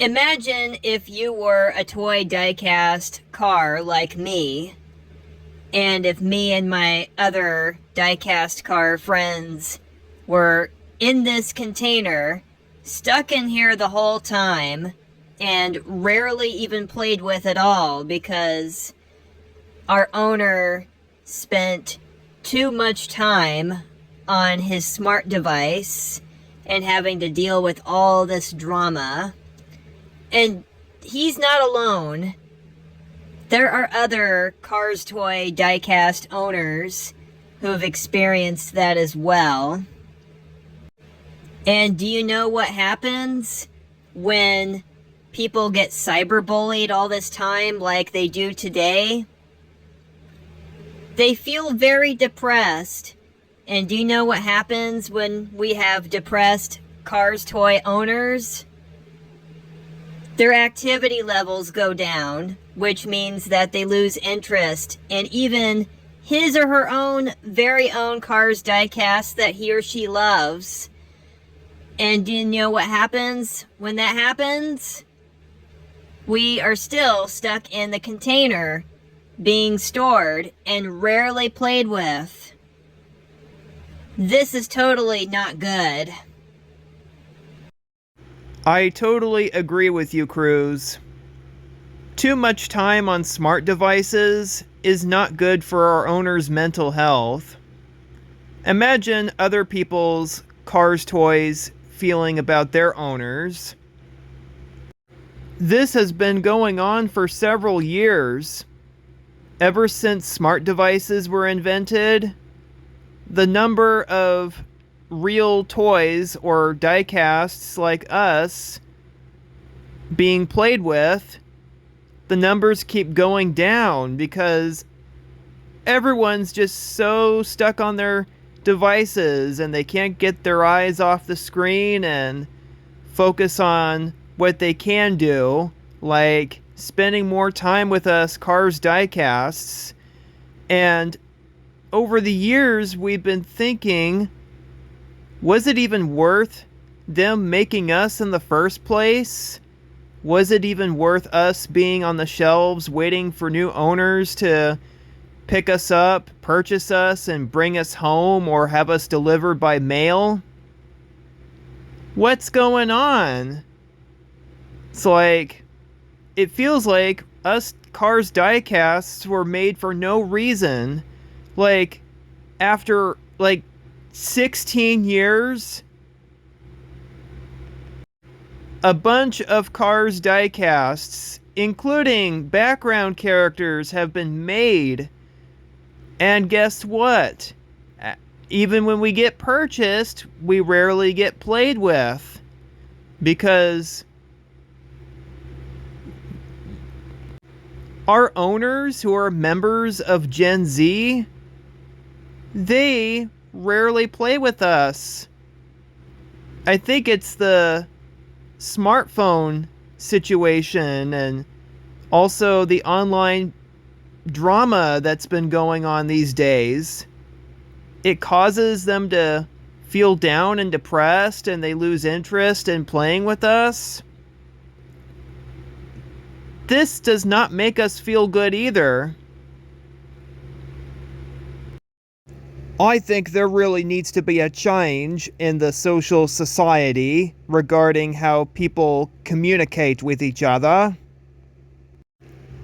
Imagine if you were a toy die-cast car like me, and if me and my other die-cast car friends were in this container, stuck in here the whole time, and rarely even played with at all because our owner spent too much time on his smart device and having to deal with all this drama. And he's not alone. There are other Cars Toy diecast owners who have experienced that as well. And do you know what happens when people get cyberbullied all this time like they do today? They feel very depressed. And do you know what happens when we have depressed Cars Toy owners? Their activity levels go down, which means that they lose interest in even his or her own very own Cars diecast that he or she loves. And do you know what happens when that happens? We are still stuck in the container, being stored and rarely played with. This is totally not good. I totally agree with you, Cruz. Too much time on smart devices is not good for our owners' mental health. Imagine other people's Cars toys feeling about their owners. This has been going on for several years. Ever since smart devices were invented, the number of real toys or diecasts like us being played with, the numbers keep going down because everyone's just so stuck on their devices and they can't get their eyes off the screen and focus on what they can do, like spending more time with us Cars diecasts. And over the years we've been thinking, was it even worth them making us in the first place? Was it even worth us being on the shelves waiting for new owners to pick us up, purchase us, and bring us home or have us delivered by mail? What's going on? It's like, it feels like us Cars diecasts were made for no reason. Like, after, 16 years, a bunch of Cars diecasts, including background characters, have been made. And guess what? Even when we get purchased, we rarely get played with. Because our owners, who are members of Gen Z, they rarely play with us. I think it's the smartphone situation and also the online drama that's been going on these days. It causes them to feel down and depressed and they lose interest in playing with us. This does not make us feel good either. I think there really needs to be a change in the social society regarding how people communicate with each other.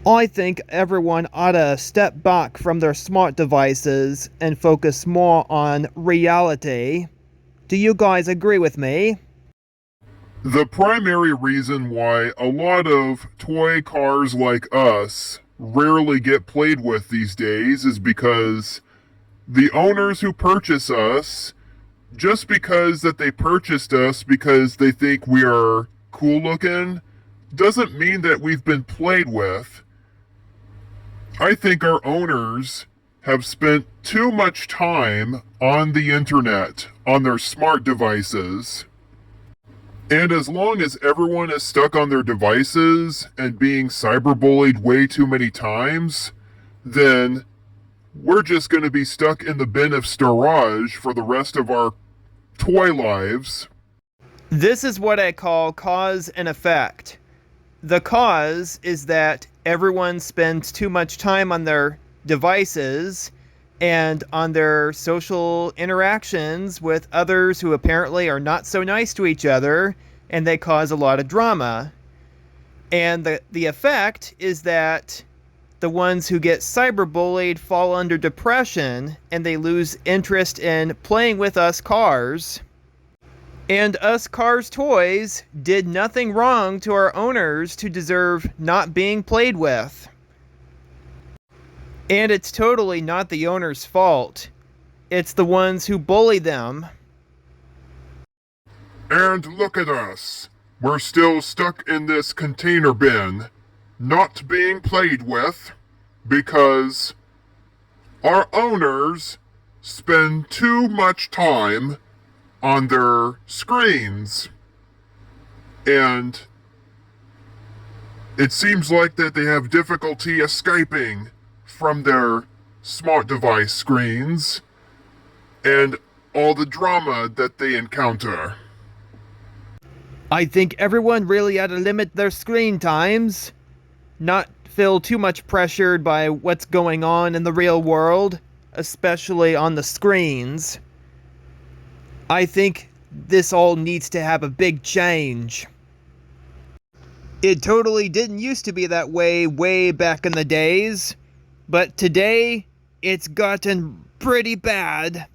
I think everyone ought to step back from their smart devices and focus more on reality. Do you guys agree with me? The primary reason why a lot of toy cars like us rarely get played with these days is because the owners who purchase us, just because that they purchased us because they think we are cool looking, doesn't mean that we've been played with. I think our owners have spent too much time on the internet, on their smart devices. And as long as everyone is stuck on their devices and being cyberbullied way too many times, then we're just going to be stuck in the bin of storage for the rest of our toy lives. This is what I call cause and effect. The cause is that everyone spends too much time on their devices and on their social interactions with others who apparently are not so nice to each other, and they cause a lot of drama. And the effect is that the ones who get cyberbullied fall under depression, and they lose interest in playing with us cars. And us cars toys did nothing wrong to our owners to deserve not being played with. And it's totally not the owner's fault. It's the ones who bully them. And look at us. We're still stuck in this container bin, not being played with, because our owners spend too much time on their screens. And it seems like that they have difficulty escaping from their smart device screens and all the drama that they encounter. I think everyone really ought to limit their screen times, not feel too much pressured by what's going on in the real world, especially on the screens. I think this all needs to have a big change. It totally didn't used to be that way back in the days, but today it's gotten pretty bad.